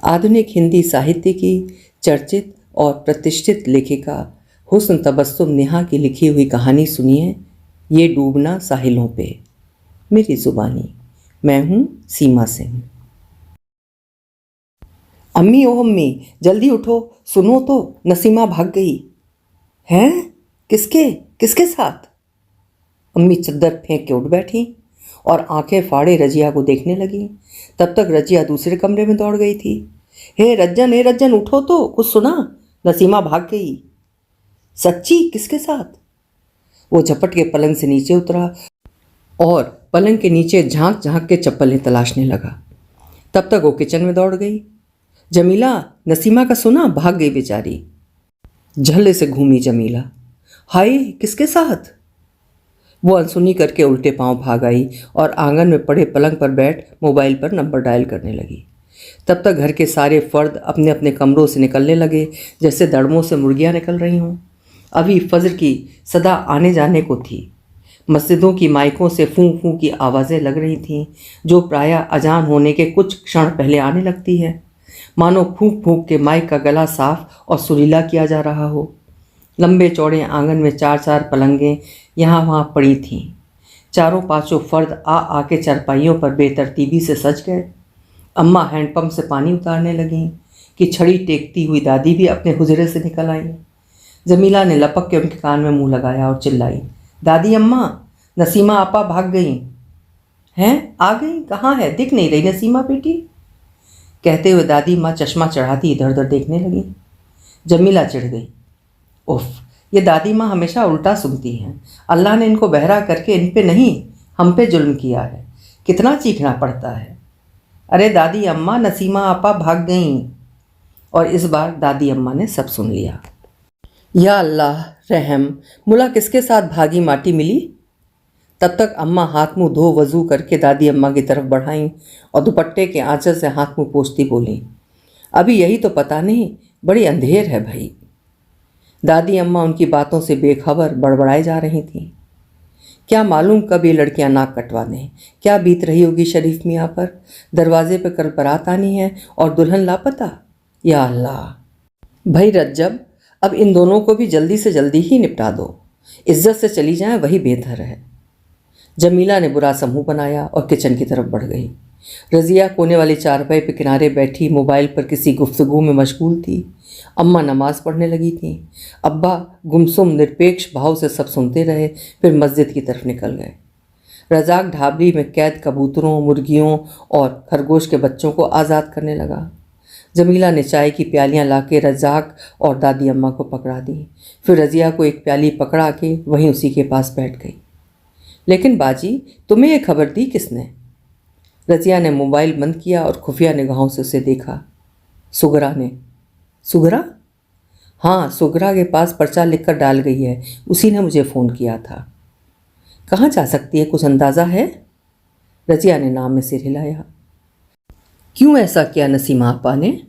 आधुनिक हिंदी साहित्य की चर्चित और प्रतिष्ठित लेखिका हुस्न तबस्सुम नेहा की लिखी हुई कहानी सुनिए, ये डूबना साहिलों पे। मेरी ज़ुबानी। मैं हूँ सीमा सिंह। अम्मी ओ अम्मी, जल्दी उठो, सुनो तो, नसीमा भाग गई। हैं? किसके किसके साथ? अम्मी चद्दर फेंक के उठ बैठी और आंखें फाड़े रजिया को देखने लगी। तब तक रजिया दूसरे कमरे में दौड़ गई थी। हे रज्जन उठो तो, कुछ सुना? नसीमा भाग गई। सच्ची? किसके साथ? वो झपट के पलंग से नीचे उतरा और पलंग के नीचे झांक झांक के चप्पलें तलाशने लगा। तब तक वो किचन में दौड़ गई। जमीला, नसीमा का सुना? भाग गई बेचारी। झल्ले से घूमी जमीला। हाय, किसके साथ? वो अनसुनी करके उल्टे पांव भाग आई और आंगन में पड़े पलंग पर बैठ मोबाइल पर नंबर डायल करने लगी। तब तक घर के सारे फर्द अपने अपने कमरों से निकलने लगे, जैसे दड़मों से मुर्गियां निकल रही हों। अभी फजर की सदा आने जाने को थी। मस्जिदों की माइकों से फूं फूं की आवाज़ें लग रही थीं, जो प्रायः अजान होने के कुछ क्षण पहले आने लगती है, मानो फूंक फूंक के माइक का गला साफ और सुरीला किया जा रहा हो। लंबे चौड़े आंगन में चार चार पलंगें यहाँ वहाँ पड़ी थीं। चारों पांचों फर्द आके चारपाइयों पर बेतरतीबी से सज गए। अम्मा हैंडपंप से पानी उतारने लगीं कि छड़ी टेकती हुई दादी भी अपने हुजरे से निकल आई। जमीला ने लपक के उनके कान में मुंह लगाया और चिल्लाई, दादी अम्मा, नसीमा आपा भाग गई। हैं? आ गई? कहाँ है? दिख नहीं रही नसीमा बेटी। कहते हुए दादी माँ चश्मा चढ़ाती इधर उधर देखने लगी। जमीला चिढ़ गई। उफ, ये दादी माँ हमेशा उल्टा सुनती हैं। अल्लाह ने इनको बहरा करके इन पे नहीं, हम पे जुल्म किया है। कितना चीखना पड़ता है। अरे दादी अम्मा, नसीमा आपा भाग गईं। और इस बार दादी अम्मा ने सब सुन लिया। या अल्लाह रहम, मुला किसके साथ भागी माटी मिली? तब तक अम्मा हाथ मुंह धो वजू करके दादी अम्मा की तरफ बढ़ाईं और दुपट्टे के आंचल से हाथ मुंह पोंछती बोली, अभी यही तो पता नहीं, बड़ी अंधेर है भाई। दादी अम्मा उनकी बातों से बेखबर बड़बड़ाई जा रही थीं। क्या मालूम कब ये लड़कियां नाक कटवा दें। क्या बीत रही होगी शरीफ मियाँ पर। दरवाजे पर कल बारात आनी है और दुल्हन लापता। या अल्लाह। भाई रज्जब, अब इन दोनों को भी जल्दी से जल्दी ही निपटा दो। इज्जत से चली जाएं, वही बेहतर है। जमीला ने बुरा सा मुंह बनाया और किचन की तरफ बढ़ गई। रजिया कोने वाली चारपाई पे किनारे बैठी मोबाइल पर किसी गुफ्तगू में मशगूल थी। अम्मा नमाज पढ़ने लगी थी। अब्बा गुमसुम निरपेक्ष भाव से सब सुनते रहे, फिर मस्जिद की तरफ निकल गए। रजाक ढाबली में कैद कबूतरों, मुर्गियों और खरगोश के बच्चों को आज़ाद करने लगा। जमीला ने चाय की प्यालियाँ लाके रजाक और दादी अम्मा को पकड़ा दी। फिर रजिया को एक प्याली पकड़ा के वहीं उसी के पास बैठ गई। लेकिन बाजी, तुम्हें ये खबर दी किसने? रजिया ने मोबाइल बंद किया और खुफिया निगाहों से उसे देखा। सुगरा ने। सुगरा? हाँ, सुगरा के पास पर्चा लिखकर डाल गई है, उसी ने मुझे फ़ोन किया था। कहाँ जा सकती है, कुछ अंदाज़ा है? रजिया ने नाम में सिर हिलाया। क्यों ऐसा किया नसीमा आपा ने?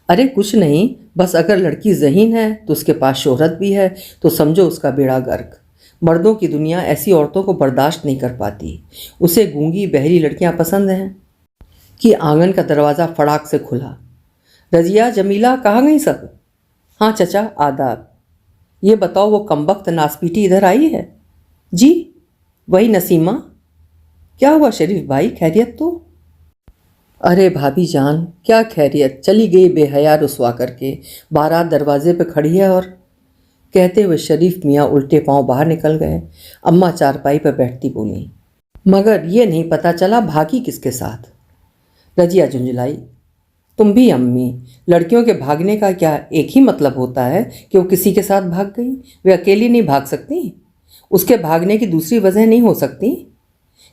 अरे कुछ नहीं, बस अगर लड़की ज़हीन है तो उसके पास शोहरत भी है, तो समझो उसका बेड़ा गर्क। मर्दों की दुनिया ऐसी औरतों को बर्दाश्त नहीं कर पाती। उसे गूंगी बहरी लड़कियां पसंद हैं। कि आंगन का दरवाज़ा फड़ाक से खुला। रजिया, जमीला, कहाँ गई सब? हाँ चचा, आदाब। ये बताओ, वो कमबख्त नासपीटी इधर आई है? जी, वही नसीमा। क्या हुआ शरीफ भाई, खैरियत तो? अरे भाभी जान, क्या खैरियत, चली गई बेहया रुसवा करके। बारात दरवाजे पे खड़ी है और कहते हुए शरीफ मियाँ उल्टे पांव बाहर निकल गए। अम्मा चारपाई पर बैठती बोली, मगर ये नहीं पता चला भागी किसके साथ? रजिया झुंझलाई, तुम भी अम्मी, लड़कियों के भागने का क्या एक ही मतलब होता है कि वो किसी के साथ भाग गई? वे अकेली नहीं भाग सकती? उसके भागने की दूसरी वजह नहीं हो सकती?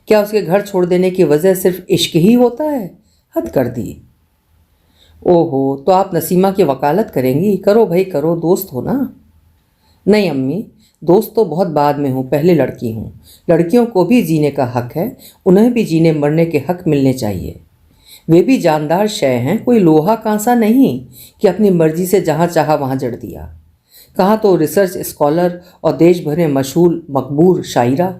क्या उसके घर छोड़ देने की वजह सिर्फ इश्क ही होता है? हद कर दी। ओहो, तो आप नसीमा की वकालत करेंगी? करो भाई करो, दोस्त हो ना। नहीं अम्मी, दोस्त तो बहुत बाद में हूँ, पहले लड़की हूँ। लड़कियों को भी जीने का हक है, उन्हें भी जीने मरने के हक मिलने चाहिए। वे भी जानदार शय हैं, कोई लोहा कांसा नहीं कि अपनी मर्जी से जहाँ चाहा वहाँ जड़ दिया। कहाँ तो रिसर्च स्कॉलर और देश भर में मशहूर मकबूल शायरा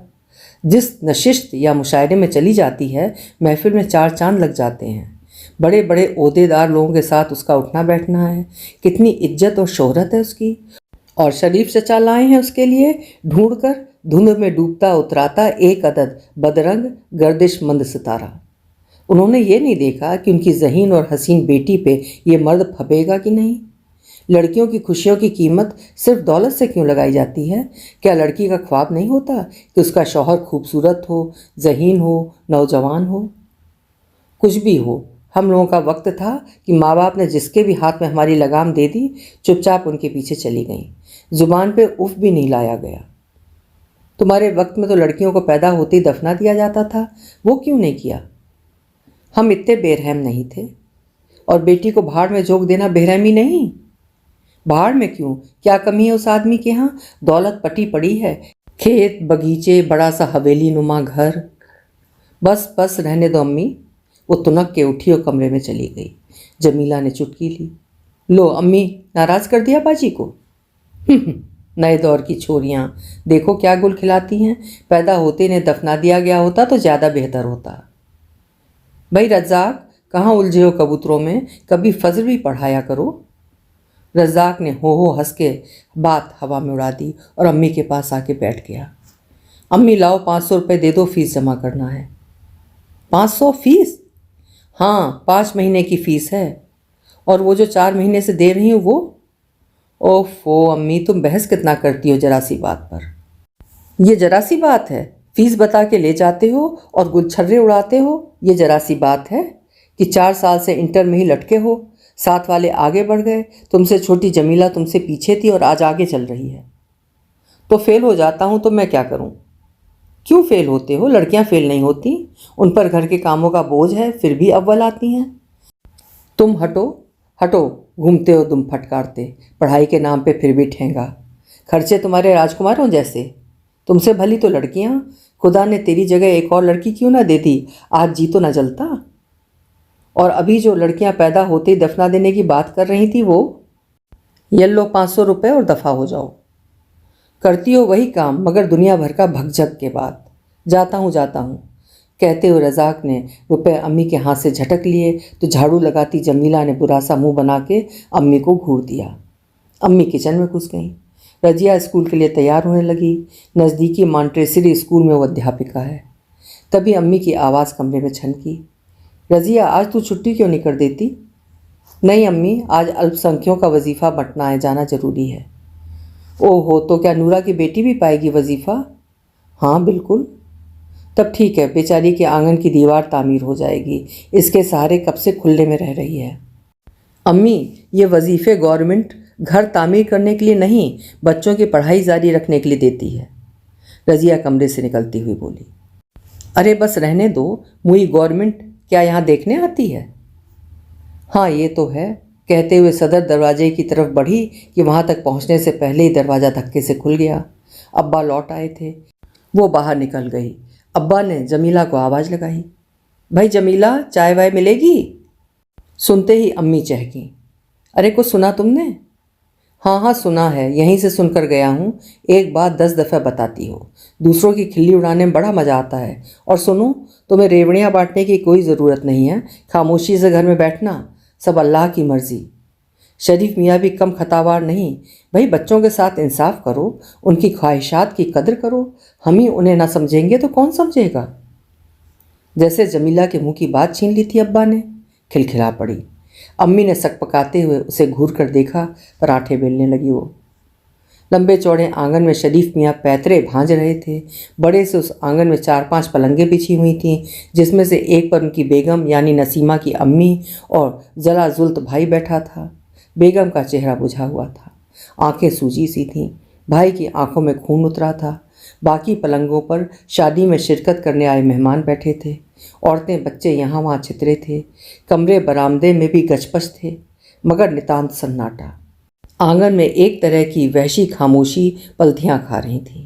जिस नशिस्त या मुशायरे में चली जाती है, महफिल में चार चांद लग जाते हैं। بڑے بڑے عہدیدار لوگوں کے ساتھ اس کا اٹھنا بیٹھنا ہے، کتنی عزت اور شہرت ہے اس کی، اور شریف چچا لائے ہیں اس کے لیے ڈھونڈ کر دھند میں ڈوبتا اتراتا ایک عدد بدرنگ گردش مند ستارہ۔ انہوں نے یہ نہیں دیکھا کہ ان کی ذہین اور حسین بیٹی پہ یہ مرد پھپے گا کہ نہیں۔ لڑکیوں کی خوشیوں کی قیمت صرف دولت سے کیوں لگائی جاتی ہے؟ کیا لڑکی کا خواب نہیں ہوتا کہ اس کا شوہر خوبصورت ہو، ذہین ہو، نوجوان ہو؟ کچھ بھی ہو، ہم لوگوں کا وقت تھا کہ ماں باپ نے جس کے بھی ہاتھ میں ہماری لگام دے دی چپ چاپ ان کے پیچھے چلی گئیں، زبان پہ اف بھی نہیں لایا گیا۔ تمہارے وقت میں تو لڑکیوں کو پیدا ہوتے ہی دفنا دیا جاتا تھا، وہ کیوں نہیں کیا؟ ہم اتنے بے رحم نہیں تھے۔ اور بیٹی کو بھاڑ میں جھونک دینا بے رحمی نہیں؟ بھاڑ میں کیوں؟ کیا کمی ہے اس آدمی کے ہاں؟ دولت پٹی پڑی ہے، کھیت بگیچے، بڑا سا حویلی نما گھر۔ بس بس رہنے دو امی۔ وہ تنک کے اٹھی اور کمرے میں چلی گئی۔ جمیلہ نے چٹکی لی، لو امی، ناراض کر دیا باجی کو؟ نئے دور کی چھوریاں دیکھو کیا گل کھلاتی ہیں، پیدا ہوتے انہیں دفنا دیا گیا ہوتا تو زیادہ بہتر ہوتا۔ بھائی رزاق، کہاں الجھے ہو کبوتروں میں، کبھی فضل بھی پڑھایا کرو۔ رزاق نے ہو ہنس کے بات ہوا میں اڑا دی اور امی کے پاس آ کے بیٹھ گیا۔ امی لاؤ 500 روپے دے دو، فیس جمع کرنا ہے۔ 500 فیس؟ ہاں، 5 مہینے کی فیس ہے۔ اور وہ جو 4 مہینے سے دے رہی ہوں وہ؟ اوفو امی، تم بحث کتنا کرتی ہو ذرا سی بات پر۔ یہ ذرا سی بات ہے؟ فیس بتا کے لے جاتے ہو اور گل چھرے اڑاتے ہو، یہ ذرا سی بات ہے کہ 4 سال سے انٹر میں ہی لٹکے ہو، ساتھ والے آگے بڑھ گئے، تم سے چھوٹی جمیلہ تم سے پیچھے تھی اور آج آگے چل رہی ہے۔ تو فیل ہو جاتا ہوں تو میں کیا کروں؟ کیوں فیل ہوتے ہو؟ لڑکیاں فیل نہیں ہوتی، ان پر گھر کے کاموں کا بوجھ ہے پھر بھی اول آتی ہیں۔ تم ہٹو ہٹو، گھومتے ہو تم پھٹکارتے، پڑھائی کے نام پہ پھر بھی ٹھینگا، خرچے تمہارے راجکماروں جیسے۔ تم سے بھلی تو لڑکیاں، خدا نے تیری جگہ ایک اور لڑکی کیوں نہ دے دی، آج جی تو نہ جلتا۔ اور ابھی جو لڑکیاں پیدا ہوتے ہی دفنا دینے کی بات کر رہی تھی وہ؟ یہ لو 500 روپے اور دفع ہو جاؤ۔ کرتی ہو وہی کام مگر دنیا بھر کا بھگ جھک کے بعد۔ جاتا ہوں کہتے ہوئے رزاق نے روپے امی کے ہاتھ سے جھٹک لیے تو جھاڑو لگاتی جمیلہ نے برا سا منہ بنا کے امی کو گھور دیا۔ امی کچن میں گھس گئیں۔ رضیہ اسکول کے لیے تیار ہونے لگی۔ نزدیکی مانٹریسری اسکول میں وہ ادھیاپکا ہے۔ تبھی امی کی آواز کمرے میں چھنکی، رضیہ آج تو چھٹی کیوں نہیں کر دیتی؟ نہیں امی، آج الپ سنکھیوں کا وظیفہ بنٹنا ہے، جانا ضروری ہے۔ او ہو، تو کیا نورا کی بیٹی بھی پائے گی وظیفہ؟ ہاں بالکل۔ تب ٹھیک ہے، بیچاری کے آنگن کی دیوار تعمیر ہو جائے گی، اس کے سہارے کب سے کھلے میں رہ رہی ہے۔ امی، یہ وظیفے گورنمنٹ گھر تعمیر کرنے کے لیے نہیں، بچوں کی پڑھائی جاری رکھنے کے لیے دیتی ہے۔ رضیہ کمرے سے نکلتی ہوئی بولی، ارے بس رہنے دو، موئی گورنمنٹ کیا یہاں دیکھنے آتی ہے؟ ہاں یہ تو ہے، کہتے ہوئے صدر دروازے کی طرف بڑھی کہ وہاں تک پہنچنے سے پہلے ہی دروازہ دھکے سے کھل گیا۔ ابا لوٹ آئے تھے۔ وہ باہر نکل گئی۔ ابا نے جمیلہ کو آواز لگائی، بھائی جمیلہ، چائے وائے ملے گی؟ سنتے ہی امی چہکیں، ارے کچھ سنا تم نے؟ ہاں سنا ہے، یہیں سے سن کر گیا ہوں، ایک بات 10 دفعہ بتاتی ہو، دوسروں کی کھلی اڑانے میں بڑا مزہ آتا ہے۔ اور سنو، تمہیں ریوڑیاں بانٹنے کی کوئی ضرورت نہیں ہے، خاموشی سے گھر میں بیٹھنا، سب اللہ کی مرضی۔ شریف میاں بھی کم خطاوار نہیں، بھائی بچوں کے ساتھ انصاف کرو، ان کی خواہشات کی قدر کرو، ہم ہی انہیں نہ سمجھیں گے تو کون سمجھے گا؟ جیسے جمیلہ کے منہ کی بات چھین لی تھی ابا نے، کھلکھلا پڑی۔ امی نے سک پکاتے ہوئے اسے گھور کر دیکھا، پراٹھے بیلنے لگی وہ۔ لمبے چوڑے آنگن میں شریف میاں پیترے بھانج رہے تھے۔ بڑے سے اس آنگن میں 4-5 پلنگیں بچھی ہوئی تھیں، جس میں سے ایک پر ان کی بیگم یعنی نسیمہ کی امی اور ذلا زلط بھائی بیٹھا تھا۔ بیگم کا چہرہ بجھا ہوا تھا، آنکھیں سوجی سی تھیں، بھائی کی آنکھوں میں خون اترا تھا۔ باقی پلنگوں پر شادی میں شرکت کرنے آئے مہمان بیٹھے تھے، عورتیں بچے یہاں وہاں چھترے تھے، کمرے برآمدے میں بھی گچ پچ تھے، مگر نتانت سناٹا۔ آنگن میں ایک طرح کی وحشی خاموشی پلتیاں کھا رہی تھیں۔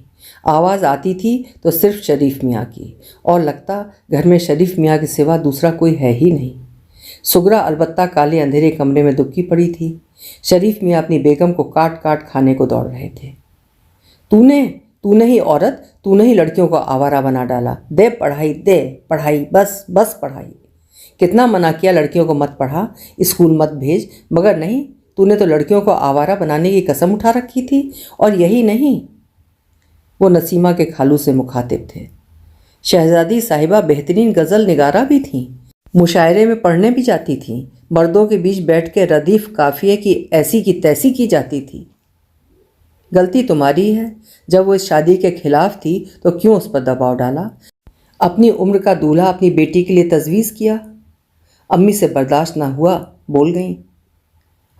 آواز آتی تھی تو صرف شریف میاں کی، اور لگتا گھر میں شریف میاں کے سوا دوسرا کوئی ہے ہی نہیں۔ سگرا البتہ کالے اندھیرے کمرے میں دبکی پڑی تھی۔ شریف میاں اپنی بیگم کو کاٹ کاٹ کھانے کو دوڑ رہے تھے۔ تو نے ہی عورت، تو نے ہی لڑکیوں کو آوارہ بنا ڈالا، دے پڑھائی، دے پڑھائی، بس بس پڑھائی۔ कितना मना किया लड़कियों को मत पढ़ा, स्कूल मत भेज, मगर नहीं, तूने तो लड़कियों को आवारा बनाने की कसम उठा रखी थी। और यही नहीं, वो नसीमा के खालू से मुखातिब थे। शहजादी साहिबा बेहतरीन गज़ल निगारा भी थीं, मुशायरे में पढ़ने भी जाती थीं, मर्दों के बीच बैठ के रदीफ काफिये की ऐसी की तैसी की जाती थी। गलती तुम्हारी है, जब वो इस शादी के खिलाफ थी तो क्यों उस पर दबाव डाला, अपनी उम्र का दूल्हा अपनी बेटी के लिए तजवीज़ किया। अम्मी से बर्दाश्त ना हुआ, बोल गईं,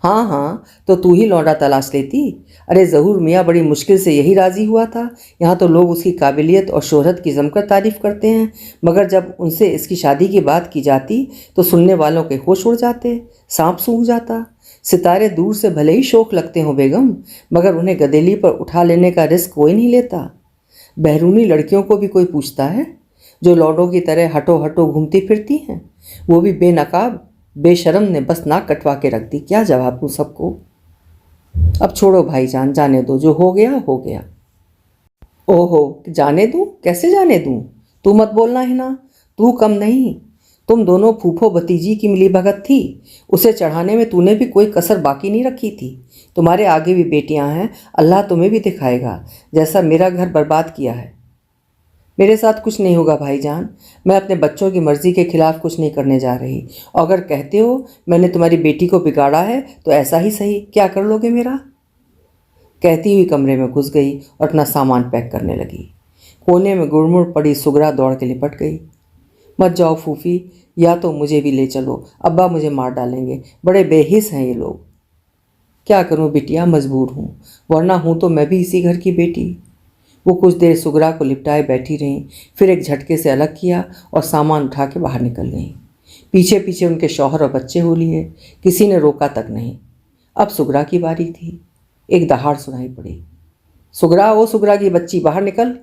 हाँ हाँ तो तू ही लौंडा तलाश लेती। अरे ज़हूर मियाँ बड़ी मुश्किल से यही राज़ी हुआ था। यहाँ तो लोग उसकी काबिलियत और शोहरत की जमकर तारीफ़ करते हैं, मगर जब उनसे इसकी शादी की बात की जाती तो सुनने वालों के होश उड़ जाते, सांप सूख जाता। सितारे दूर से भले ही शौक लगते हों बेगम, मगर उन्हें गदेली पर उठा लेने का रिस्क कोई नहीं लेता। बहरूनी लड़कियों को भी कोई पूछता है, जो लौंडों की तरह हटो हटो घूमती फिरती हैं, वो भी बेनकाब बेशरम ने बस नाक कटवा के रख दी। क्या जवाब दूँ सबको? अब छोड़ो भाईजान, जाने दो, जो हो गया हो गया। ओहो, जाने दूँ? कैसे जाने दूँ? तू मत बोलना है ना, तू कम नहीं। तुम दोनों फूफो भतीजी की मिली भगत थी, उसे चढ़ाने में तूने भी कोई कसर बाकी नहीं रखी थी। तुम्हारे आगे भी बेटियां हैं, अल्लाह तुम्हें भी दिखाएगा, जैसा मेरा घर बर्बाद किया है। मेरे साथ कुछ नहीं होगा भाईजान, मैं अपने बच्चों की मर्ज़ी के खिलाफ कुछ नहीं करने जा रही। और अगर कहते हो मैंने तुम्हारी बेटी को बिगाड़ा है तो ऐसा ही सही, क्या कर लोगे मेरा? कहती हुई कमरे में घुस गई और अपना सामान पैक करने लगी। कोने में गुड़मुड़ पड़ी सुगरा दौड़ के लिपट गई। मत जाओ फूफी, या तो मुझे भी ले चलो, अब्बा मुझे मार डालेंगे, बड़े बेहिस हैं ये लोग। क्या करूं बिटिया, मजबूर हूं, वरना हूं तो मैं भी इसी घर की बेटी। वो कुछ देर सुगरा को लिपटाए बैठी रहीं, फिर एक झटके से अलग किया और सामान उठा के बाहर निकल गईं। पीछे पीछे उनके शौहर और बच्चे हो लिए, किसी ने रोका तक नहीं। अब सुगरा की बारी थी। एक दहाड़ सुनाई पड़ी, सुगरा, ओ सुगरा की बच्ची, बाहर निकल।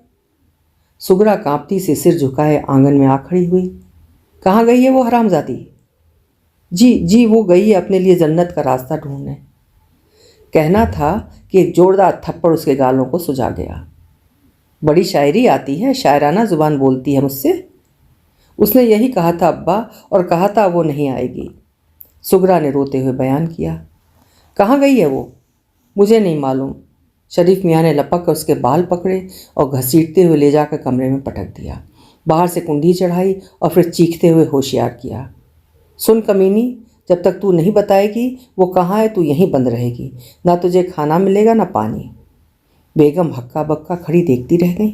सुगरा कांपती से सिर झुकाए आंगन में आ खड़ी हुई। कहाँ गई है वो हरामजादी? जी, वो गई है अपने लिए जन्नत का रास्ता ढूंढने। कहना था कि एक जोरदार थप्पड़ उसके गालों को सुझा गया। बड़ी शायरी आती है, शायराना जुबान बोलती है मुझसे। उसने यही कहा था अब्बा, और कहा था वो नहीं आएगी। सुगरा ने रोते हुए बयान किया। कहाँ गई है वो? मुझे नहीं मालूम। शरीफ मियाँ ने लपक कर उसके बाल पकड़े और घसीटते हुए ले जाकर कमरे में पटक दिया। बाहर से कुंडी चढ़ाई और फिर चीखते हुए होशियार किया, सुन कमीनी, जब तक तू नहीं बताएगी वो कहाँ है, तू यहीं बंद रहेगी, ना तुझे खाना मिलेगा ना पानी। बेगम हक्का बक्का खड़ी देखती रह गई।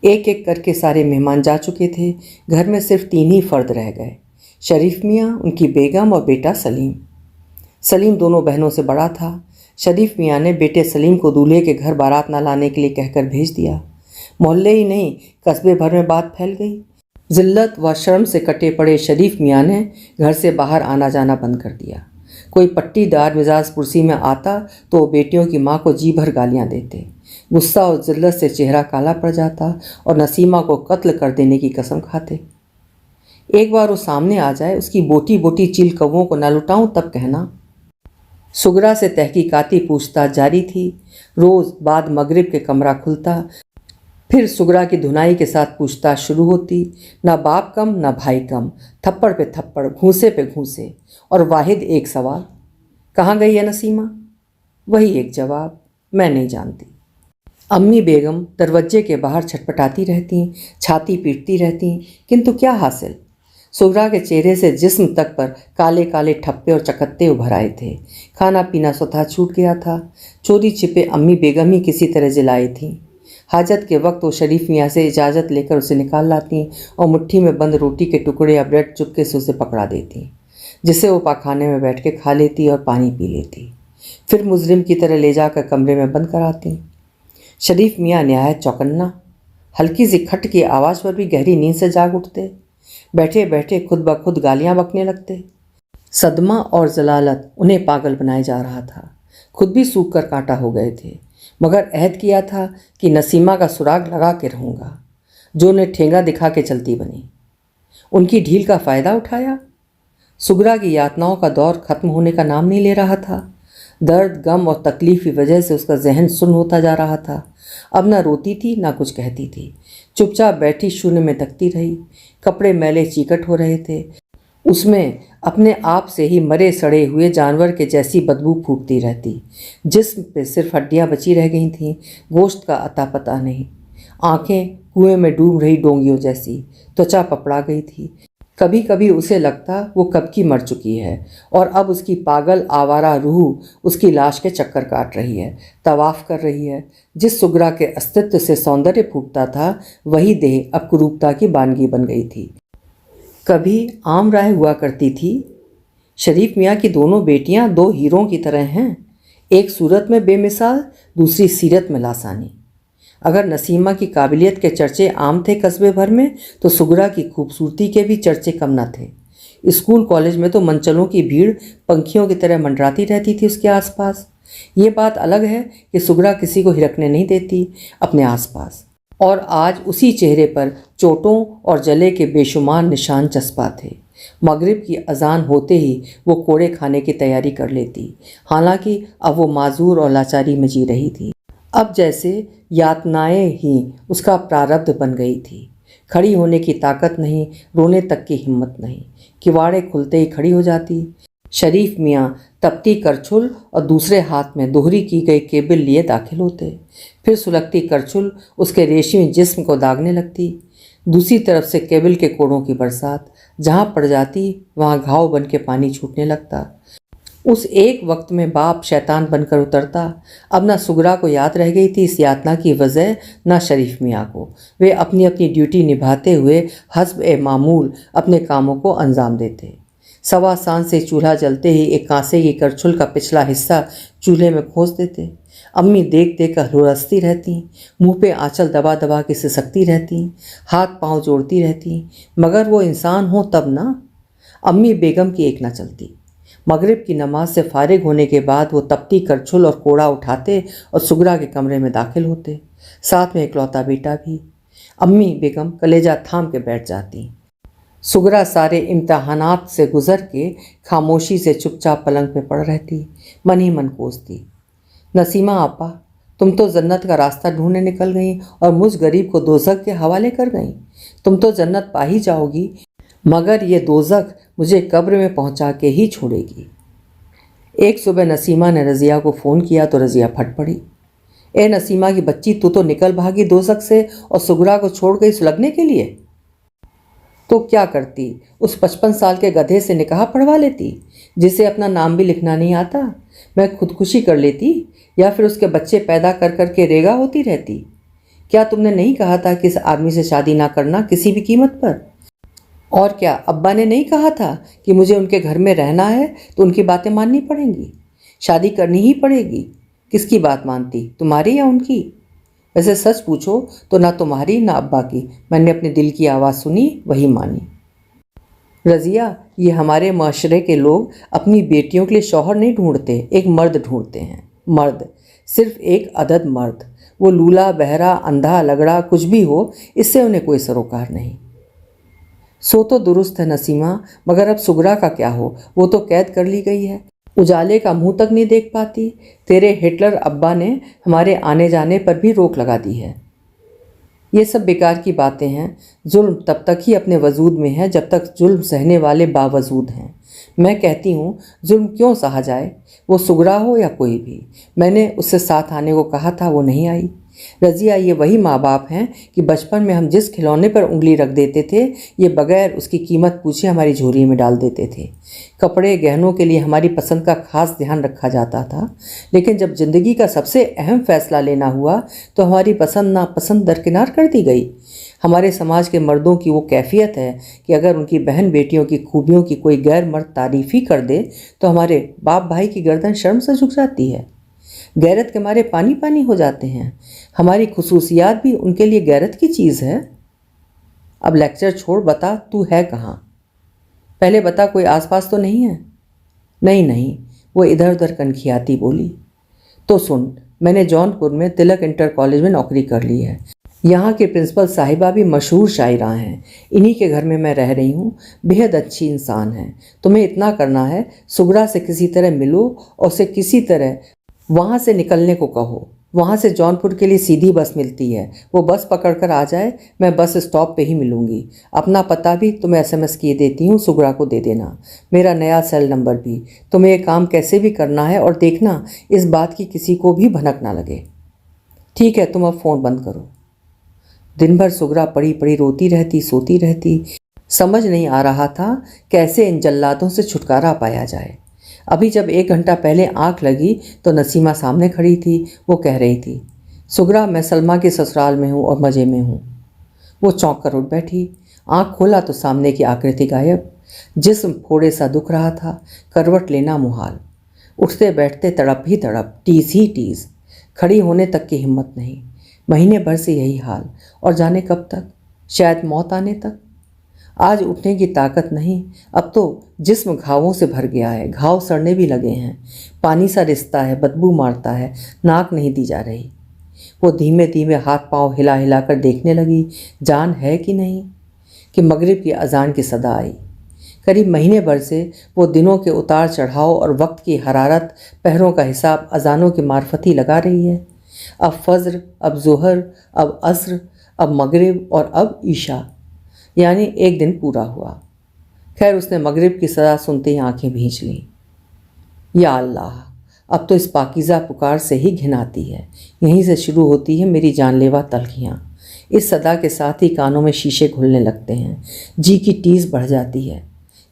एक एक करके सारे मेहमान जा चुके थे। घर में सिर्फ 3 ही फर्द रह गए, शरीफ मियाँ, उनकी बेगम और बेटा सलीम। सलीम दोनों बहनों से बड़ा था। शरीफ मियाँ ने बेटे सलीम को दूल्हे के घर बारात ना लाने के लिए कहकर भेज दिया। मोहल्ले ही नहीं, कस्बे भर में बात फैल गई। जिल्लत व शर्म से कटे पड़े शरीफ मियाँ ने घर से बाहर आना जाना बंद कर दिया। कोई पट्टीदार मिजाज पुरसी में आता तो वो बेटियों की माँ को जी भर गालियाँ देते। गुस्सा और जिल्लत से चेहरा काला पड़ जाता और नसीमा को कत्ल कर देने की कसम खाते। एक बार वो सामने आ जाए, उसकी बोटी बोटी चील कौवों को न लुटाऊं तब कहना। सुगरा से तहकीकाती पूछताछ जारी थी। रोज़ बाद मगरिब के कमरा खुलता, फिर सुगरा की धुनाई के साथ पूछताछ शुरू होती। ना बाप कम ना भाई कम, थप्पड़ पे थप्पड़, घूंसे पे घूंसे, और वाहिद एक सवाल, कहाँ गई है नसीमा? वही एक जवाब, मैं नहीं जानती। अम्मी बेगम दरवाजे के बाहर छटपटाती रहती, छाती पीटती रहती, किंतु क्या हासिल? सुगरा के चेहरे से जिस्म तक पर काले काले ठप्पे और चकत्ते उभर आए थे। खाना पीना स्वतः छूट गया था। चोरी छिपे अम्मी बेगम ही किसी तरह जिलाई थी। हाजत के वक्त वो शरीफ मियाँ से इजाज़त लेकर उसे निकाल लाती और मुट्ठी में बंद रोटी के टुकड़े या ब्रेड चुपके से उसे पकड़ा देती, जिसे वो पाखाने में बैठ के खा लेती और पानी पी लेती। फिर मुजरिम की तरह ले जाकर कमरे में बंद कराती। शरीफ मियाँ निहायत चौकन्ना, हल्की सी खट की आवाज़ पर भी गहरी नींद से जाग उठते। बैठे बैठे खुद ब खुद गालियाँ बकने लगते। सदमा और जलालत उन्हें पागल बनाए जा रहा था। खुद भी सूख कर कांटा हो गए थे, मगर अहद किया था कि नसीमा का सुराग लगा के रहूँगा। जो उन्हें ठेंगा दिखा के चलती बनी, उनकी ढील का फ़ायदा उठाया। सुगरा की यातनाओं का दौर ख़त्म होने का नाम नहीं ले रहा था। दर्द, गम और तकलीफ़ की वजह से उसका जहन सुन्न होता जा रहा था। अब ना रोती थी ना कुछ कहती थी, चुपचाप बैठी शून्य में तकती रही। कपड़े मैले चीकट हो रहे थे, اس میں اپنے آپ سے ہی مرے سڑے ہوئے جانور کے جیسی بدبو پھوٹتی رہتی۔ جسم پہ صرف ہڈیاں بچی رہ گئی تھیں، گوشت کا اتا پتہ نہیں۔ آنکھیں کنویں میں ڈوب رہی ڈونگیوں جیسی، त्वचा پپڑا گئی تھی۔ کبھی کبھی اسے لگتا وہ کب کی مر چکی ہے اور اب اس کی پاگل آوارہ روح اس کی لاش کے چکر کاٹ رہی ہے، طواف کر رہی ہے۔ جس سگرا کے استتو سے سوندریہ پھوٹتا تھا وہی دیہ اب کروپتا کی بانگی بن گئی تھی۔ کبھی عام رائے ہوا کرتی تھی، شریف میاں کی دونوں بیٹیاں دو ہیروں کی طرح ہیں، ایک صورت میں بے مثال، دوسری سیرت میں لاسانی۔ اگر نسیمہ کی قابلیت کے چرچے عام تھے قصبے بھر میں تو سگرا کی خوبصورتی کے بھی چرچے کم نہ تھے۔ اسکول کالج میں تو منچلوں کی بھیڑ پنکھیوں کی طرح منڈراتی رہتی تھی اس کے آس پاس۔ یہ بات الگ ہے کہ سگرا کسی کو ہرکنے نہیں دیتی اپنے آس پاس، اور آج اسی چہرے پر چوٹوں اور جلے کے بے شمار نشان چسپاں تھے۔ مغرب کی اذان ہوتے ہی وہ کوڑے کھانے کی تیاری کر لیتی، حالانکہ اب وہ معذور اور لاچاری میں جی رہی تھی۔ اب جیسے یاتنائیں ہی اس کا پراربدھ بن گئی تھی۔ کھڑی ہونے کی طاقت نہیں، رونے تک کی ہمت نہیں، کواڑے کھلتے ہی کھڑی ہو جاتی۔ شریف میاں تپتی کرچھل اور دوسرے ہاتھ میں دوہری کی گئی کیبل لیے داخل ہوتے، پھر سلگتی کرچھل اس کے ریشمی جسم کو داغنے لگتی، دوسری طرف سے کیبل کے کوڑوں کی برسات، جہاں پڑ جاتی وہاں گھاؤ بن کے پانی چھوٹنے لگتا۔ اس ایک وقت میں باپ شیطان بن کر اترتا۔ اب نہ سگرا کو یاد رہ گئی تھی اس یاتنا کی وجہ، نہ شریف میاں کو۔ وہ اپنی اپنی ڈیوٹی نبھاتے ہوئے حسب معمول اپنے کاموں کو انجام دیتے۔ سوا سان سے چولہا جلتے ہی ایک کانسے کی کرچھل کا پچھلا حصہ چولہے میں کھوس دیتے۔ امی دیکھ دیکھ کر ہلاستی رہتیں، منہ پہ آنچل دبا دبا کے سسکتی رہتیں، ہاتھ پاؤں جوڑتی رہتیں، مگر وہ انسان ہوں تب نہ۔ امی بیگم کی ایک نہ چلتی۔ مغرب کی نماز سے فارغ ہونے کے بعد وہ تپتی کرچھل اور کوڑا اٹھاتے اور سگرا کے کمرے میں داخل ہوتے، ساتھ میں اکلوتا بیٹا بھی۔ امی بیگم کلیجہ تھام کے بیٹھ جاتی۔ سگرا سارے امتحانات سے گزر کے خاموشی سے چپ چاپ پلنگ پہ پڑ رہتی، من ہی من کوستی، نسیمہ آپا، تم تو جنت کا راستہ ڈھونڈنے نکل گئیں اور مجھ غریب کو دوزخ کے حوالے کر گئیں۔ تم تو جنت پا ہی جاؤ گی، مگر یہ دوزخ مجھے قبر میں پہنچا کے ہی چھوڑے گی۔ ایک صبح نسیمہ نے رضیہ کو فون کیا تو رضیہ پھٹ پڑی۔ اے نسیمہ کی بچی، تو نکل بھاگی دوزخ سے اور سگرا کو چھوڑ گئی سلگنے کے لیے؟ تو کیا کرتی؟ اس 55 سال کے گدھے سے نکاح پڑھوا لیتی جسے اپنا نام بھی لکھنا نہیں آتا؟ میں خودکشی کر لیتی یا پھر اس کے بچے پیدا کر کر کے ریگا ہوتی رہتی؟ کیا تم نے نہیں کہا تھا کہ اس آدمی سے شادی نہ کرنا کسی بھی قیمت پر؟ اور کیا ابا نے نہیں کہا تھا کہ مجھے ان کے گھر میں رہنا ہے تو ان کی باتیں ماننی پڑیں گی، شادی کرنی ہی پڑے گی؟ کس کی بات مانتی، تمہاری یا ان کی؟ ویسے سچ پوچھو تو نہ تمہاری نہ ابا کی، میں نے اپنے دل کی آواز سنی، وہی مانی۔ رضیہ، یہ ہمارے معاشرے کے لوگ اپنی بیٹیوں کے لیے شوہر نہیں ڈھونڈتے، ایک مرد ڈھونڈتے ہیں۔ مرد، صرف ایک عدد مرد، وہ لولا بہرا اندھا لگڑا کچھ بھی ہو، اس سے انہیں کوئی سروکار نہیں۔ سو تو درست ہے نسیمہ، مگر اب سگرا کا کیا ہو؟ وہ تو قید کر لی گئی ہے، اجالے کا منہ تک نہیں دیکھ پاتی۔ تیرے ہٹلر ابا نے ہمارے آنے جانے پر بھی روک لگا دی ہے۔ یہ سب بیکار کی باتیں ہیں۔ ظلم تب تک ہی اپنے وجود میں ہے جب تک ظلم سہنے والے باوجود ہیں۔ میں کہتی ہوں ظلم کیوں سہا جائے، وہ سگرا ہو یا کوئی بھی۔ میں نے اس سے ساتھ آنے کو کہا تھا، وہ نہیں آئی۔ رضیہ، یہ وہی ماں باپ ہیں کہ بچپن میں ہم جس کھلونے پر انگلی رکھ دیتے تھے یہ بغیر اس کی قیمت پوچھے ہماری جھولی میں ڈال دیتے تھے۔ کپڑے گہنوں کے لیے ہماری پسند کا خاص دھیان رکھا جاتا تھا، لیکن جب زندگی کا سب سے اہم فیصلہ لینا ہوا تو ہماری پسند ناپسند درکنار کر دی گئی۔ ہمارے سماج کے مردوں کی وہ کیفیت ہے کہ اگر ان کی بہن بیٹیوں کی خوبیوں کی کوئی غیر مرد تعریف ہی کر دے تو ہمارے باپ بھائی کی گردن شرم سے جھک جاتی ہے، غیرت کے مارے پانی پانی ہو جاتے ہیں۔ ہماری خصوصیات بھی ان کے لیے غیرت کی چیز ہے۔ اب لیکچر چھوڑ، بتا تو ہے کہاں؟ پہلے بتا کوئی آس پاس تو نہیں ہے؟ نہیں، وہ ادھر ادھر کنکھیاتی بولی۔ تو سن، میں نے جون پور میں تلک انٹر کالج میں نوکری کر لی ہے۔ یہاں کی پرنسپل صاحبہ بھی مشہور شاعراں ہیں، انہی کے گھر میں میں رہ رہی ہوں، بہت اچھی انسان ہیں۔ تمہیں اتنا کرنا ہے، سگرا سے کسی طرح ملو اور اسے کسی طرح وہاں سے نکلنے کو کہو۔ वहाँ से जौनपुर के लिए सीधी बस मिलती है, वो बस पकड़ कर आ जाए, मैं बस स्टॉप पे ही मिलूँगी। अपना पता भी तुम्हें SMS किए देती हूँ, सुगरा को दे देना, मेरा नया सेल नंबर भी। तुम्हें ये काम कैसे भी करना है, और देखना इस बात की किसी को भी भनक ना लगे। ठीक है, तुम अब फ़ोन बंद करो। दिन भर सुगरा पड़ी पड़ी रोती रहती, सोती रहती। समझ नहीं आ रहा था कैसे इन जल्लादों से छुटकारा पाया जाए। अभी जब 1 घंटा पहले आंख लगी तो नसीमा सामने खड़ी थी। वो कह रही थी, सुगरा मैं सलमा के ससुराल में हूँ और मज़े में हूँ। वो चौंक कर उठ बैठी। आंख खोला तो सामने की आकृति गायब। जिस्म फोड़े सा दुख रहा था, करवट लेना मुहाल। उठते बैठते तड़प ही तड़प, टीस ही टीस। खड़ी होने तक की हिम्मत नहीं। महीने भर से यही हाल, और जाने कब तक, शायद मौत आने तक। आज उठने की ताकत नहीं, अब तो जिस्म घावों से भर गया है, घाव सड़ने भी लगे हैं। पानी सा रिसता है, बदबू मारता है, नाक नहीं दी जा रही। वो धीमे धीमे हाथ पांव हिला हिला कर देखने लगी, जान है कि नहीं, कि मगरिब की अजान की सदा आई। करीब महीने भर से वो दिनों के उतार चढ़ाव और वक्त की हरारत, पहरों का हिसाब अजानों की मार्फत ही लगा रही है। अब फज्र, अब ज़ोहर, अब असर, अब मगरिब और अब ईशा, यानी एक दिन पूरा हुआ। खैर, उसने मगरिब की सदा सुनते ही आंखें भींच लीं। या अल्लाह, अब तो इस पाकीज़ा पुकार से ही घिन आती है। यहीं से शुरू होती है मेरी जानलेवा तलखियाँ। इस सदा के साथ ही कानों में शीशे घुलने लगते हैं, जी की टीस बढ़ जाती है।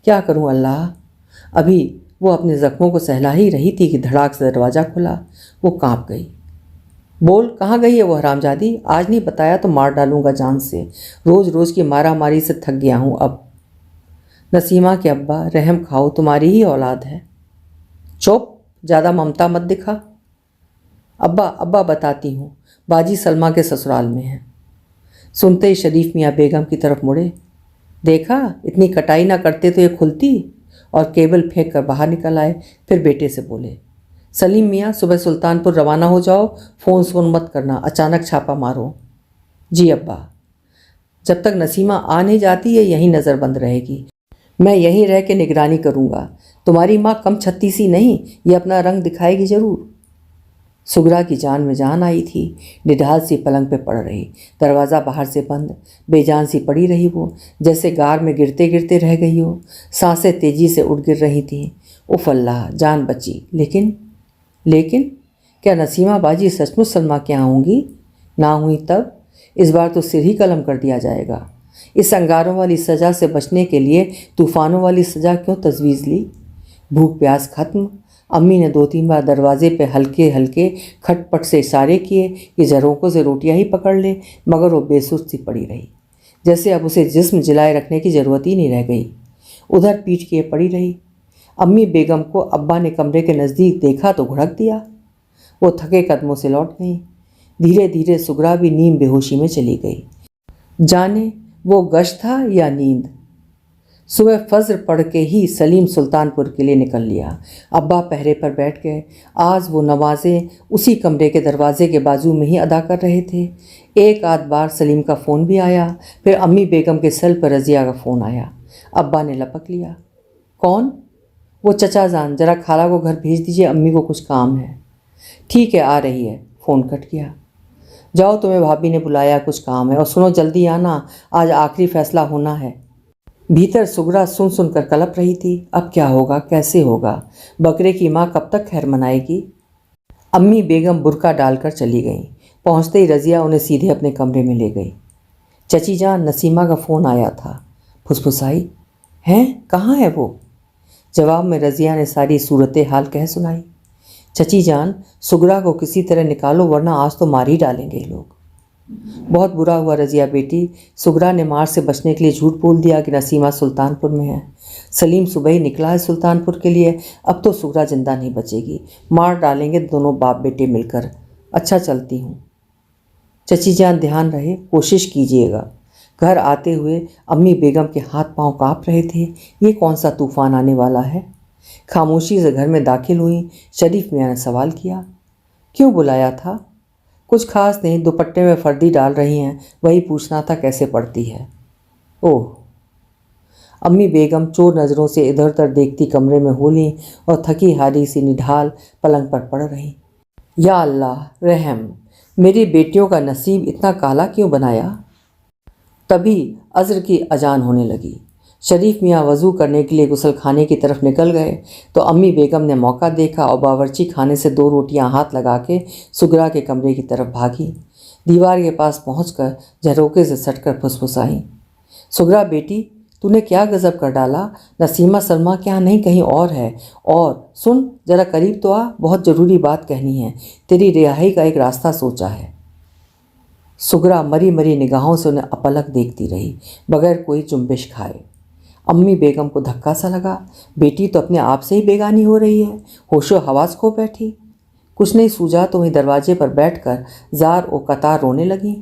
क्या करूं अल्लाह। अभी वो अपने ज़ख्मों को सहला ही रही थी कि धड़ाक से दरवाज़ा खुला। वो काँप गई। बोल, कहाँ गई है वो हरामजादी? आज नहीं बताया तो मार डालूंगा जान से। रोज़ रोज़ की मारा मारी से थक गया हूँ अब। नसीमा के अब्बा, रहम खाओ, तुम्हारी ही औलाद है। चुप, ज़्यादा ममता मत दिखा। अब्बा अब्बा बताती हूँ, बाजी सलमा के ससुराल में है। सुनते ही शरीफ मियाँ बेगम की तरफ मुड़े। देखा, इतनी कटाई ना करते तो ये खुलती, और केबल फेंक कर बाहर निकल आए। फिर बेटे से बोले, सलीम मियाँ, सुबह सुल्तानपुर रवाना हो जाओ, फ़ोन मत करना, अचानक छापा मारो। जी अब्बा। जब तक नसीमा आ नहीं जाती है यहीं नज़रबंद रहेगी। मैं यहीं रह के निगरानी करूँगा। तुम्हारी माँ कम छत्तीसी नहीं, ये अपना रंग दिखाएगी ज़रूर। सुगरा की जान में जान आई थी। निढाल सी पलंग पे पड़ रही, दरवाज़ा बाहर से बंद, बेजान सी पड़ी रही वो, जैसे गार में गिरते गिरते रह गई हो। सांसें तेज़ी से उठ गिर रही थीं। उफ़ अल्लाह, जान बची। लेकिन क्या नसीमा बाजी सचमुच सलमा के यहाँ होंगी? ना हुई तब इस बार तो सिर ही कलम कर दिया जाएगा। इस अंगारों वाली सज़ा से बचने के लिए तूफ़ानों वाली सज़ा क्यों तजवीज़ ली? भूख प्यास खत्म। अम्मी ने 2-3 बार दरवाजे पे हल्के हल्के खटपट से इशारे किए कि झरोकों से रोटियां ही पकड़ ले, मगर वो बेसुध सी पड़ी रही, जैसे अब उसे जिस्म जिलाए रखने की ज़रूरत ही नहीं रह गई। उधर पीठ किए पड़ी रही। अम्मी बेगम को अब्बा ने कमरे के नज़दीक देखा तो घुड़क दिया। वो थके कदमों से लौट गई। धीरे धीरे सुगरा भी नीम बेहोशी में चली गई। जाने वो गश था या नींद। सुबह फज्र पढ़ के ही सलीम सुल्तानपुर के लिए निकल लिया। अब्बा पहरे पर बैठ गए। आज वो नमाज़ें उसी कमरे के दरवाजे के बाजू में ही अदा कर रहे थे। एक आध बार सलीम का फ़ोन भी आया, फिर अम्मी बेगम के सेल पर रज़िया का फ़ोन आया। अब्बा ने लपक लिया। कौन? वो चचा जान, ज़रा खाला को घर भेज दीजिए, अम्मी को कुछ काम है। ठीक है, आ रही है। फ़ोन कट गया। जाओ, तुम्हें भाभी ने बुलाया, कुछ काम है, और सुनो जल्दी आना, आज आखिरी फ़ैसला होना है। भीतर सुगरा सुन सुनकर कलप रही थी। अब क्या होगा, कैसे होगा? बकरे की माँ कब तक खैर मनाएगी? अम्मी बेगम बुर्का डालकर चली गईं। पहुँचते ही रज़िया उन्हें सीधे अपने कमरे में ले गई। चची जान, नसीमा का फ़ोन आया था। फुसफुसाई। हैं? कहाँ है वो? जवाब में रज़िया ने सारी सूरत हाल कह सुनाई। चची जान, सुगरा को किसी तरह निकालो, वरना आज तो मार ही डालेंगे ये लोग। बहुत बुरा हुआ रज़िया बेटी, सुगरा ने मार से बचने के लिए झूठ बोल दिया कि नसीमा सुल्तानपुर में है। सलीम सुबह ही निकला है सुल्तानपुर के लिए। अब तो सुगरा जिंदा नहीं बचेगी, मार डालेंगे दोनों बाप बेटे मिलकर। अच्छा, चलती हूँ। चची जान, ध्यान रहे, कोशिश कीजिएगा। घर आते हुए अम्मी बेगम के हाथ पांव काँप रहे थे। ये कौन सा तूफ़ान आने वाला है? खामोशी से घर में दाखिल हुई। शरीफ मियाँ ने सवाल किया, क्यों बुलाया था? कुछ खास नहीं, दुपट्टे में फर्दी डाल रही हैं, वही पूछना था कैसे पड़ती है। ओह। अम्मी बेगम चोर नज़रों से इधर उधर देखती कमरे में होली और थकी हारी सी निढाल पलंग पर पड़ रही। یا اللہ رحم، میری بیٹیوں کا نصیب اتنا کالا کیوں بنایا؟ تبھی عصر کی اذان ہونے لگی۔ شریف میاں وضو کرنے کے لیے غسل خانے کی طرف نکل گئے تو امی بیگم نے موقع دیکھا اور باورچی خانے سے 2 روٹیاں ہاتھ لگا کے سگرا کے کمرے کی طرف بھاگی۔ دیوار کے پاس پہنچ کر جھروکے سے سٹ کر پھسپھسائیں، سگرا بیٹی، تو نے کیا غضب کر ڈالا؟ نسیمہ سلمہ کے یہاں نہیں کہیں اور ہے، اور سن ذرا قریب تو آ، بہت ضروری بات کہنی ہے، تیری رہائی کا ایک راستہ سوچا ہے۔ سگرا مری مری نگاہوں سے انہیں اپلک دیکھتی رہی بغیر کوئی جنبش کھائے۔ امی بیگم کو دھکا سا لگا، بیٹی تو اپنے آپ سے ہی بیگانی ہو رہی ہے، ہوش و حواس کھو بیٹھی۔ کچھ نہیں سوجا تو وہیں دروازے پر بیٹھ کر زار و قطار رونے لگیں۔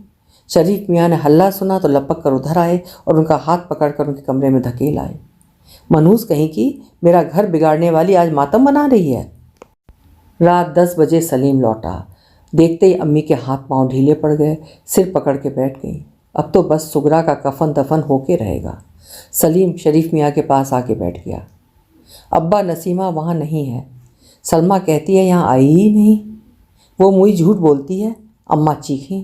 شریف میاں نے ہلہ سنا تو لپک کر ادھر آئے اور ان کا ہاتھ پکڑ کر ان کے کمرے میں دھکیل آئے۔ منحوس کہیں کی، میرا گھر بگاڑنے والی آج ماتم منا رہی ہے۔ رات 10 بجے سلیم لوٹا، دیکھتے ہی امی کے ہاتھ پاؤں ڈھیلے پڑ گئے، سر پکڑ کے بیٹھ گئی۔ اب تو بس سگرا کا کفن دفن ہو کے رہے گا۔ سلیم شریف میاں کے پاس آ کے بیٹھ گیا۔ ابا نسیمہ وہاں نہیں ہے، سلمہ کہتی ہے یہاں آئی ہی نہیں، وہ موئی جھوٹ بولتی ہے۔ اماں چیخیں،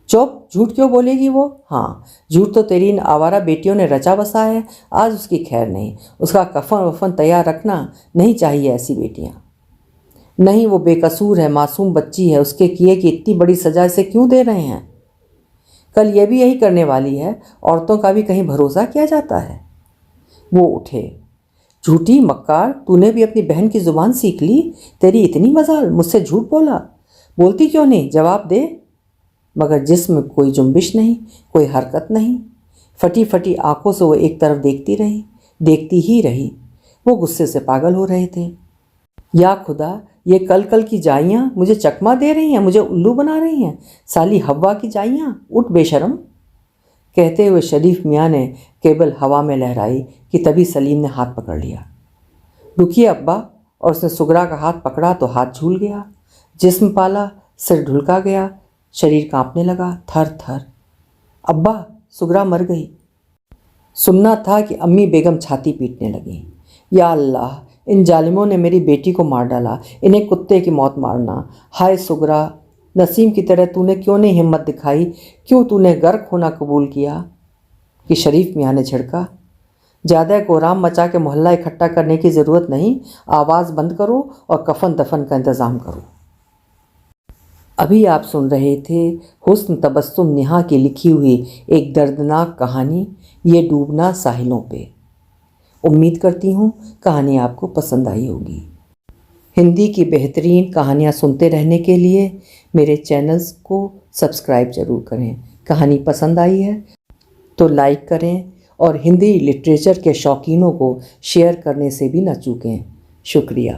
چپ، جھوٹ کیوں بولے گی وہ؟ ہاں، جھوٹ تو تیری ان آوارہ بیٹیوں نے رچا بسا ہے، آج اس کی خیر نہیں، اس کا کفن وفن تیار رکھنا نہیں چاہیے ایسی بیٹیاں۔ نہیں، وہ بے قصور ہے، معصوم بچی ہے، اس کے کیے کی اتنی بڑی سزا اسے کیوں دے رہے ہیں؟ کل یہ بھی یہی کرنے والی ہے، عورتوں کا بھی کہیں بھروسہ کیا جاتا ہے۔ وہ اٹھے، جھوٹی مکار، تو نے بھی اپنی بہن کی زبان سیکھ لی، تیری اتنی مجال، مجھ سے جھوٹ بولا، بولتی کیوں نہیں، جواب دے۔ مگر جسم میں کوئی جنبش نہیں، کوئی حرکت نہیں، پھٹی پھٹی آنکھوں سے وہ ایک طرف دیکھتی رہی، دیکھتی ہی رہی۔ وہ غصے سے پاگل ہو رہے تھے۔ یا خدا، یہ کل کل کی جائیاں مجھے چکما دے رہی ہیں، مجھے الو بنا رہی ہیں، سالی حوا کی جائیاں، اٹھ بے شرم۔ کہتے ہوئے شریف میاں نے کیبل ہوا میں لہرائی کہ تبھی سلیم نے ہاتھ پکڑ لیا۔ رکیے ابا، اور اس نے سگرا کا ہاتھ پکڑا تو ہاتھ جھول گیا، جسم پالا، سر ڈھلکا گیا، شریر کانپنے لگا تھر تھر۔ ابا، سگرا مر گئی۔ سننا تھا کہ امی بیگم چھاتی پیٹنے لگیں۔ یا اللہ، ان ظالموں نے میری بیٹی کو مار ڈالا، انہیں کتے کی موت مارنا۔ ہائے سگرا، نسیم کی طرح تو نے کیوں نہیں ہمت دکھائی، کیوں تو نے غرق ہونا قبول کیا؟ کہ شریف میاں نے جھڑکا، زیادہ کوہرام مچا کے محلہ اکٹھا کرنے کی ضرورت نہیں، آواز بند کرو اور کفن دفن کا انتظام کرو۔ ابھی آپ سن رہے تھے حسن تبسم نہا کی لکھی ہوئی ایک دردناک کہانی، یہ ڈوبنا ساحلوں پہ۔ امید کرتی ہوں کہانی آپ کو پسند آئی ہوگی۔ ہندی کی بہترین کہانیاں سنتے رہنے کے لیے میرے چینلز کو سبسکرائب ضرور کریں۔ کہانی پسند آئی ہے تو لائک کریں اور ہندی لٹریچر کے شوقینوں کو شیئر کرنے سے بھی نہ چوکیں۔ شکریہ۔